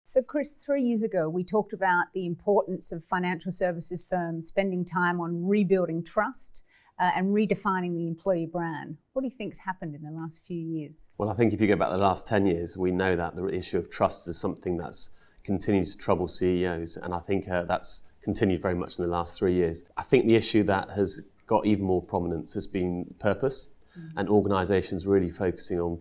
So Chris, 3 years ago, we talked about the importance of financial services firms spending time on rebuilding trust and redefining the employee brand. What do you think's happened in the last few years? Well, I think if you go back the last 10 years, we know that the issue of trust is something that's continued to trouble CEOs, and I think that's continued very much in the last 3 years. I think the issue that has got even more prominence has been purpose, and organisations really focusing on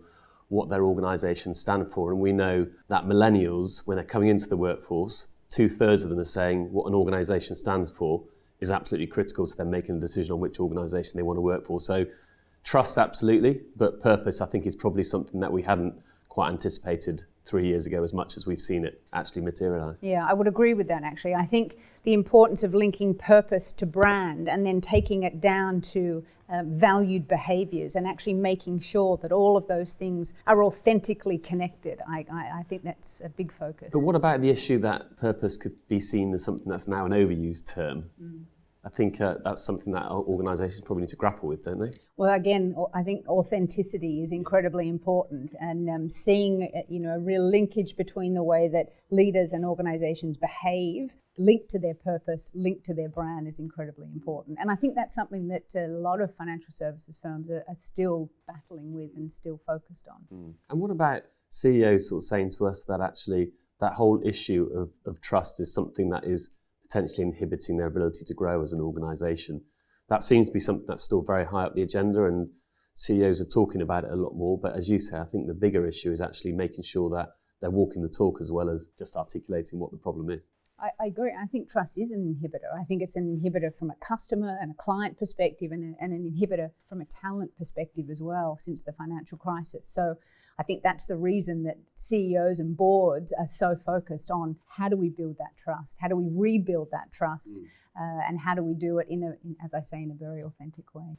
what their organisations stand for. And we know that millennials, when they're coming into the workforce, 2/3 of them are saying what an organisation stands for is absolutely critical to them making a decision on which organisation they want to work for. So trust, absolutely, but purpose, I think, is probably something that we hadn't quite anticipated 3 years ago as much as we've seen it actually materialise. Yeah, I would agree with that, actually. I think the importance of linking purpose to brand and then taking it down to valued behaviours and actually making sure that all of those things are authentically connected. I think that's a big focus. But what about the issue that purpose could be seen as something that's now an overused term? I think that's something that organisations probably need to grapple with, don't they? Well, again, I think authenticity is incredibly important, and seeing a real linkage between the way that leaders and organisations behave, linked to their purpose, linked to their brand, is incredibly important. And I think that's something that a lot of financial services firms are still battling with and still focused on. And what about CEOs sort of saying to us that actually that whole issue of trust is something that is potentially inhibiting their ability to grow as an organisation? That seems to be something that's still very high up the agenda, and CEOs are talking about it a lot more. But as you say, I think the bigger issue is actually making sure that they're walking the talk as well as just articulating what the problem is. I agree. I think trust is an inhibitor. I think it's an inhibitor from a customer and a client perspective, and an inhibitor from a talent perspective as well since the financial crisis. So I think that's the reason that CEOs and boards are so focused on how do we build that trust, how do we rebuild that trust, and how do we do it as I say, in a very authentic way.